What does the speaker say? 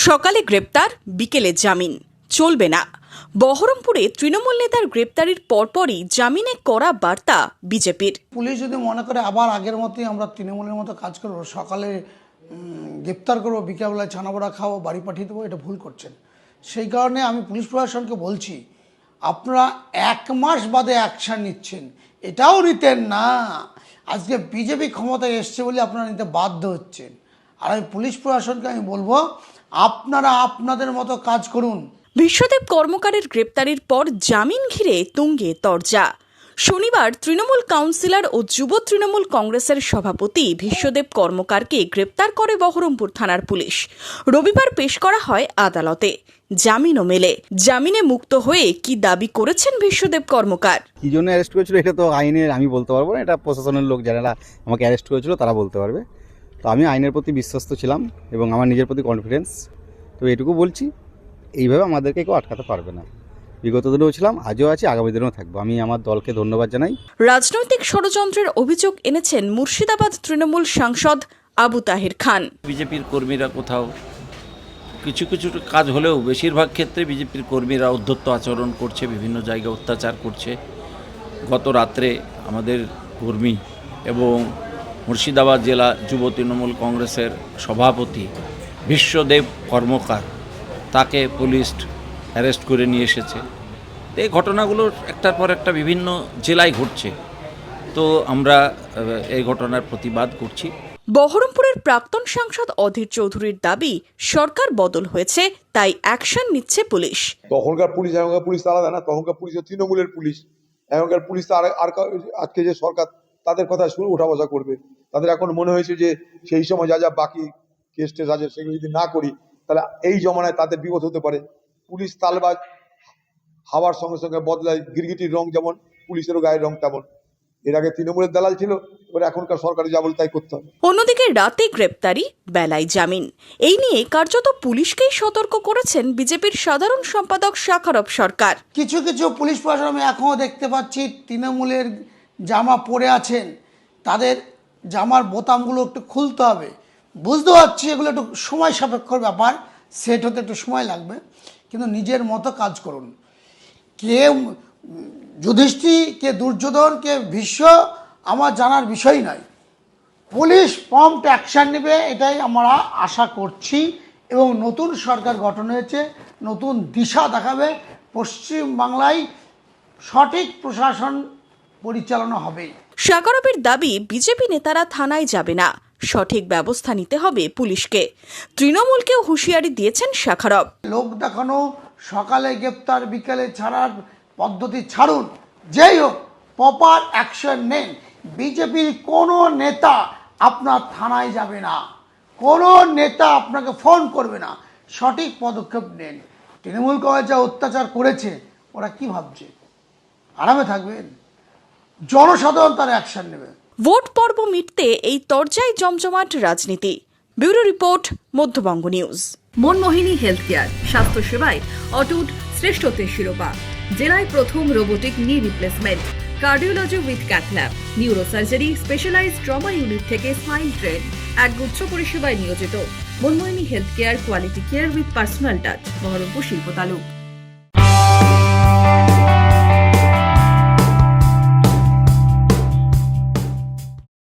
সকালে গ্রেপ্তার, বিকেলে জামিন চলবে না। বহরমপুরে তৃণমূল নেতার গ্রেপ্তারির পরপরই জামিনে কড়া বার্তা বিজেপির। পুলিশ যদি মনে করে আবার আগের মতোই আমরা তৃণমূলের মতো কাজ করবো, সকালে গ্রেপ্তার করবো, বিকেলবেলায় ছানাবড়া খাবো, বাড়ি পাঠিয়ে দেবো, এটা ভুল করছেন। সেই কারণে আমি পুলিশ প্রশাসনকে বলছি, আপনারা 1 মাস বাদে অ্যাকশান নিচ্ছেন, এটাও নিতেন না। আজকে বিজেপি ক্ষমতায় এসছে বলে আপনারা নিতে বাধ্য হচ্ছেন। আর আমি পুলিশ প্রশাসনকে আমি বলবো, আপনারা আপনাদের মতো কাজ করুন। বিশ্বদেব কর্মকারের গ্রেপ্তারির পর জামিন ঘিরে তুঙ্গে তরজা। শনিবার তৃণমূল কাউন্সিলর ও যুব তৃণমূল কংগ্রেসের সভাপতি বিশ্বদেব কর্মকারকে গ্রেপ্তার করে বহরমপুর থানার পুলিশ। রবিবার পেশ করা হয় আদালতে, জামিনও মেলে। জামিনে মুক্ত হয়ে কি দাবি করেছেন বিশ্বদেব কর্মকার? কি জন্য অ্যারেস্ট করেছিল এটা তো আইনের আমি বলতে পারবো না, এটা প্রশাসনের লোক যারা আমাকে অ্যারেস্ট করেছিল তারা বলতে পারবে। তো আমি আইনের প্রতি বিশ্বস্ত ছিলাম এবং আমার নিজের প্রতি কনফিডেন্স। তো এটুকু বলছি, এইভাবে আমাদেরকে কেউ আটকাতে পারবে না। বিগত দিনেও ছিলাম, আজও আছি, আগামী দিনেও থাকবো। আমি আমার দলকে ধন্যবাদ জানাই। রাজনৈতিক ষড়যন্ত্রের অভিযোগ এনেছেন মুর্শিদাবাদ তৃণমূল সাংসদ আবু তাহের খান। বিজেপির কর্মীরা কোথাও কিছু কিছু কাজ হলেও বেশিরভাগ ক্ষেত্রে বিজেপির কর্মীরা উদ্ধত্ত আচরণ করছে, বিভিন্ন জায়গায় অত্যাচার করছে। গত রাত্রে আমাদের কর্মী এবং মুর্শিদাবাদ জেলা যুব তৃণমূল কংগ্রেসের সভাপতি বিশ্বদেব কর্মকার, তাকে পুলিশ অ্যারেস্ট করে নিয়ে এসেছে। এই ঘটনাগুলো একটার পর একটা বিভিন্ন জেলায় ঘটছে। তো আমরা এই ঘটনার প্রতিবাদ করছি। বহরমপুরের প্রাক্তন সাংসদ অধীর চৌধুরীর দাবি, সরকার বদল হয়েছে, তাই অ্যাকশন নিচ্ছে পুলিশ। তখনকার পুলিশ এখনকার পুলিশ তো আলাদা না। তখনকার পুলিশ তৃণমূলের পুলিশ, এখনকার পুলিশ তো আর আজকে যে সরকার তাদের কথা শুনে উঠা বসা করবে। তাদের এখন মনে হয়েছে যে সেই সময় যা যা বাকি কেস টেস আছে সেগুলো যদি না করি তাহলে এই জমানায় তাদের বিপদ হতে পারে। পুলিশ তালবাজ, হাওয়ার সঙ্গে সঙ্গে বদলায়। গিরগিটির রং যেমন, পুলিশেরও গায়ের রং তেমন। এর আগে তৃণমূলের দালাল ছিল, এবার এখনকার সরকারি যা বলে তাই করতে হবে। অন্যদিকে রাতে গ্রেপ্তারি, বেলায় জামিন, এই নিয়ে কার্যত পুলিশকেই সতর্ক করেছেন বিজেপির সাধারণ সম্পাদক শাখারব সরকার। কিছু কিছু পুলিশ প্রশাসন আমি এখনও দেখতে পাচ্ছি তৃণমূলের জামা পরে আছেন, তাদের জামার বোতামগুলো একটু খুলতে হবে। বুঝতে পারছি এগুলো একটু সময় সাপেক্ষ ব্যাপার, সেট হতে একটু সময় লাগবে, কিন্তু নিজের মতো কাজ করুন। কে যুধিষ্ঠির, কে দুর্যোধন, কে ভীষ্ম আমার জানার বিষয় নয়। পুলিশ প্রম্পট অ্যাকশান নেবে, এটাই আমরা আশা করছি। এবং নতুন সরকার গঠন হয়েছে, নতুন দিশা দেখাবে। পশ্চিমবাংলায় সঠিক প্রশাসন পরিচালনা হবে। শাখারবের দাবি, বিজেপি নেতারা থানায় যাবে না, সঠিক ব্যবস্থা নিতে হবে পুলিশকে। তৃণমূলকেও হুঁশিয়ারি দিয়েছেন শাখারব। লোক দেখানো, সকালে গ্রেপ্তার বিকেলে ছাড়ার পদ্ধতি ছাড়ুন। যেই হোক, প্রপার অ্যাকশন নেন। বিজেপির কোনো নেতা আপনার থানায় যাবে না, কোনো নেতা আপনাকে ফোন করবে না। সঠিক পদক্ষেপ নেন। তৃণমূল কংগ্রেস যা অত্যাচার করেছে, ওরা কি ভাবছে? আরামে থাকবেন? জনসাধারণ তার অ্যাকশন নেবে। ভোট পর্ব মিটতে এই তরজায় জমজমাট রাজনীতি। Bureau report, Madhyabanga news. Manmohini health care, স্বাস্থ্য সেবায় অটুট শ্রেষ্ঠত্বের শিরোপা। জেলায় প্রথম robotic knee replacement, cardiology with cath lab, neurosurgery, specialised trauma unit থেকে স্মাইল ট্রেন, একগুচ্ছ পরিষেবায় নিয়োজিত। Manmohini health care, quality care with personal touch, Baharampur শিল্প তালুক।